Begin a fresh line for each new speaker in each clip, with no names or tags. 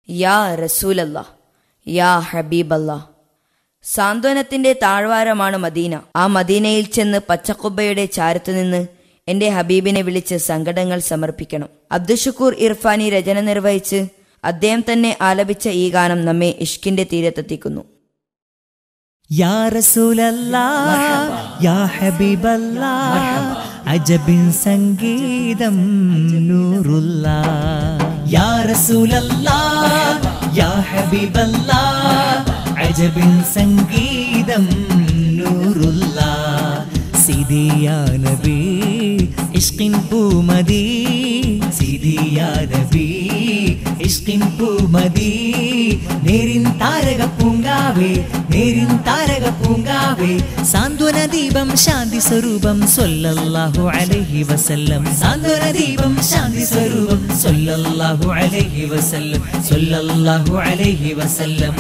യാ റസൂലല്ലാഹ്, യാ ഹബീബല്ലാഹ്. സാന്ത്വനത്തിന്റെ താഴ്വാരമാണ് മദീന. ആ മദീനയിൽ ചെന്ന് പച്ചക്കുബ്ബയുടെ ചാരത്തുനിന്ന് എന്റെ ഹബീബിനെ വിളിച്ച് സങ്കടങ്ങൾ സമർപ്പിക്കണം. അബ്ദുഷുക്കൂർ ഇർഫാനി രചന നിർവഹിച്ച് അദ്ദേഹം തന്നെ ആലപിച്ച ഈ ഗാനം നമ്മെ ഇഷ്കിന്റെ തീരത്തെത്തിക്കുന്നു.
യാ റസൂലല്ലാഹ്, യാ ഹബീബല്ലാഹ്, അജബിൻ സംഗീതം നൂറുല്ലാഹ്. യാ റസൂലല്ലാഹ്, യാ ഹബീബല്ലാഹ്, അജബിൻ സംഗീതം നൂറുല്ലാഹ്. സിദി യാ നബി ഇഷ്കിൻ പൂമദി, സിദി യാ നബി ഇഷ്കിൻ പൂമദി. നേരിൻ താരക പൂങ്കാവേ, നേരിൻ താരക പൂങ്കാവേ, സാന്ത്വന ദീപം ശാന്തി സ്വരൂപം സ്വല്ലല്ലാഹു അലൈഹി വസല്ലം. സാന്ത്വന ദീപം ശാന്തി സ്വരൂപം സ്വല്ലല്ലാഹു അലൈഹി വസല്ലം, സ്വല്ലല്ലാഹു അലൈഹി വസല്ലം.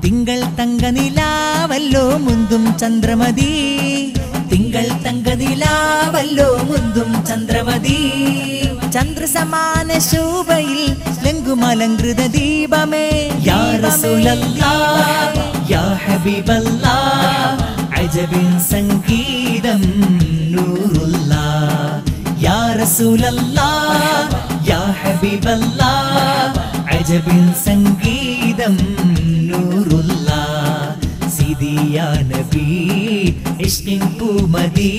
തിങ്കൾ തങ്ക നിലാവല്ലോ മുന്തും ചന്ദ്രമതി, തിങ്കൾ തങ്ക നിലാവല്ലോ മുന്തും ചന്ദ്രമതി. ചന്ദ്രസമാന ശോഭയിൽ ലംഘുമലങ്കൃത ദീപമേ. യാ റസൂലല്ലാഹ്, യാ ഹബീബല്ലാഹ്, അജബിൻ സംഗീതം നൂറുല്ലാഹ്. യാ റസൂലല്ലാഹ്, യാ ഹബീബല്ലാഹ്, അജബിൻ സംഗീതം നൂറുല്ലാഹ്. സിദി യാ നബി ഇഷ്കിൻ പൂമദി,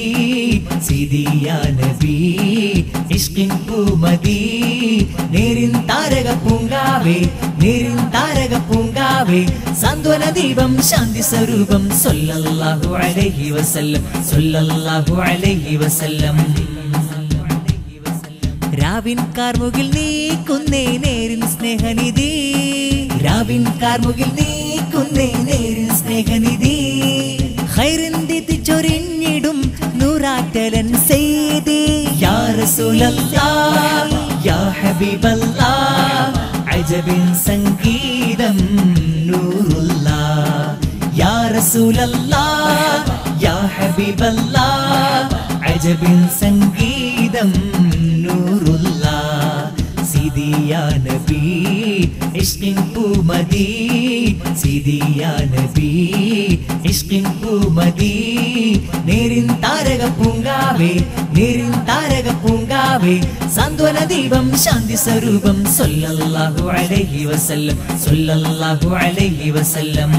സിദി യാ നബി ഇഷ്കിൻ പൂമദി. നേരിൻ താരക പൂങ്കാവേ, നേരിൻ താരക പൂങ്കാവേ, സാന്ത്വന ദീപം ശാന്തി സ്വരൂപം സ്വല്ലല്ലാഹു അലൈഹി വസല്ലം, സ്വല്ലല്ലാഹു അലൈഹി വസല്ലം. രാവിൻ കാർമുകിൽ നീക്കുന്നേ നേരിൻ സ്നേഹനിധി, രാവിൻ കാർമുകിൽ നീക്കുന്നേ നേരിൻ സ്നേഹനിധി. ഖൈറിൻ ദിതി ചൊരിഞ്ഞിടും നൂറാറ്റലൻ സയ്യിദി. യാ റസൂലല്ലാഹ്, യാ ഹബീബല്ലാഹ്, അജബിൻ സംഗീതം നൂറുല്ലാഹ്. യാ റസൂലല്ലാഹ്, യാ ഹബീബല്ലാഹ്, അജബിൻ സംഗീതം നൂറുല്ലാഹ്. സിദി യാ നബി ഇഷ്കിൻ പൂമദി, സിദി യാ നബി ഇഷ്കിൻ പൂമദി. നേരിൻ താരക പൂങ്കാവേ, നേരിൻ താരക പൂങ്കാവേ, സാന്ത്വന ദീപം ശാന്തി സ്വരൂപം സ്വല്ലല്ലാഹു അലൈഹി വസല്ലം, സ്വല്ലല്ലാഹു അലൈഹി വസല്ലം.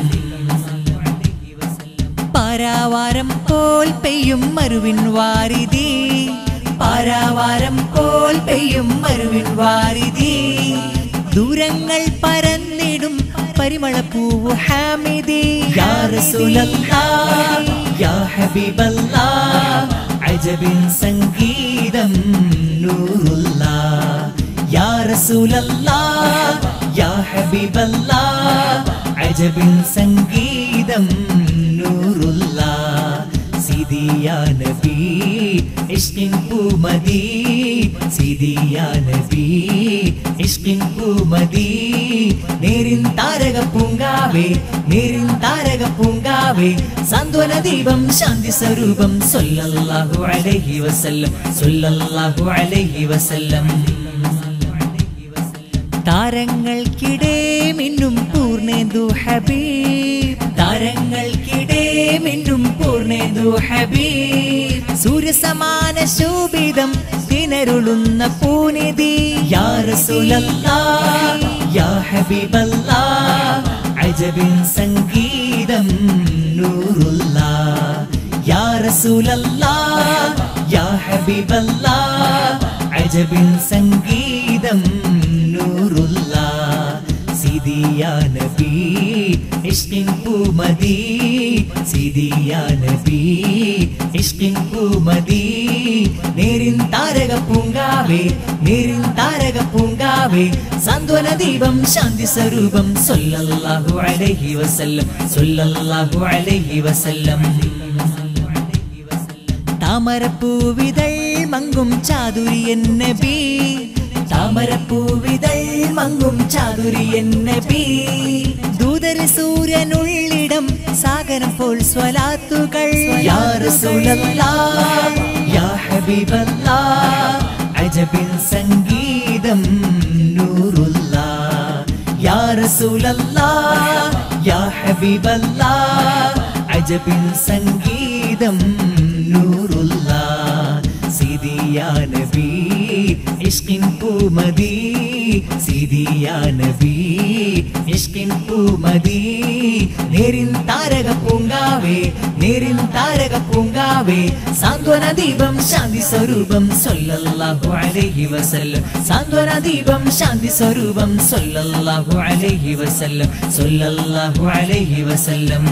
പാരാവാരം പോൽ പെയ്യും മരുവിൻ വാരിധി, പാരാവാരം പോൽ പെയ്യും മരുവിൻ വാരിധി. ദൂരങ്ങൾ പരന്നിടും പരിമളപ്പൂവ് ഹാമിദി. യാ റസൂലല്ലാഹ്, യാ ഹബീബല്ലാഹ്, അജബിൻ സംഗീതം നൂറുല്ലാഹ്. യാ റസൂലല്ലാഹ്, യാ ഹബീബല്ലാഹ്, അജബിൻ സംഗീതം നൂറുല്ലാഹ്. സിദി യാ നബി ഇഷ്കിൻ പൂമദി, സിദി യാ നബി ഇഷ്കിൻ പൂമദി. നേരിൻ താരക പൂങ്കാവേ, നേരിൻ താരക പൂങ്കാവേ, സാന്ത്വന ദീപം ശാന്തി സ്വരൂപം സ്വല്ലല്ലാഹു അലൈഹി വസല്ലം, സ്വല്ലല്ലാഹു അലൈഹി വസല്ലം. താരങ്ങൾക്കിടെ മിന്നും പൂർണേന്ദു ഹബീബ്, താരങ്ങൾക്കിടെ മിന്നും പൂർണേന്ദു ഹബീബ്. സൂര്യസമാന ശോഭിതം തിനരുളുന്ന പൂനിധി. യാ റസൂലല്ലാഹ്, യാ ഹബീബല്ലാഹ്, അജബിൻ സംഗീതം നൂറുല്ലാഹ്. യാ റസൂലല്ലാഹ്, യാ ഹബീബല്ലാഹ്, അജബിൻ സംഗീതം നൂറുല്ലാഹ്. സിദി യാ നബി ഇഷ്കിൻ പൂമദി, സിദി യാ നബി ഇഷ്കിൻ പൂമദി. നേരിൻ താരക പൂങ്കാവേ, നേരിൻ താരക പൂങ്കാവേ, സാന്ത്വന ദീപം ശാന്തി സ്വരൂപം സ്വല്ലല്ലാഹു അലൈഹി വസല്ലം, സ്വല്ലല്ലാഹു അലൈഹി വസല്ലം. താമരപ്പൂവിതൾ മങ്കും ചാതുരിയൻ നബി, താമരപ്പൂവിതൾ മങ്കും ചാതുരിയൻ നബി. ദൂതര് സൂര്യനുള്ളിടം സാഗരം പോൽ സ്വലാത്തുകൾ. യാ റസൂലല്ലാഹ്, യാ ഹബീബല്ലാഹ്, അജബിൻ സംഗീതം നൂർ റസൂലല്ലാഹ് യാ ഹബീബല്ലാഹ് അജബിൻ സംഗീതം നൂറുല്ലാഹ് സീദി യാ നബി ഇഷ്കിൻ പൂമദി സീദി യാ നബി ഇഷ്കിൻ പൂമദി നേരിൻ താരക പൂങ്കാവേ നേരിൻ താരക പൂങ്കാവേ സാന്ത്വന ദീപം ശാന്തി സ്വരൂപം സല്ലല്ലാഹു അലൈഹി വസല്ലം സാന്ത്വന ദീപം ശാന്തി സ്വരൂപം സല്ലല്ലാഹു അലൈഹി വസല്ലം സല്ലല്ലാഹു അലൈഹി വസല്ലം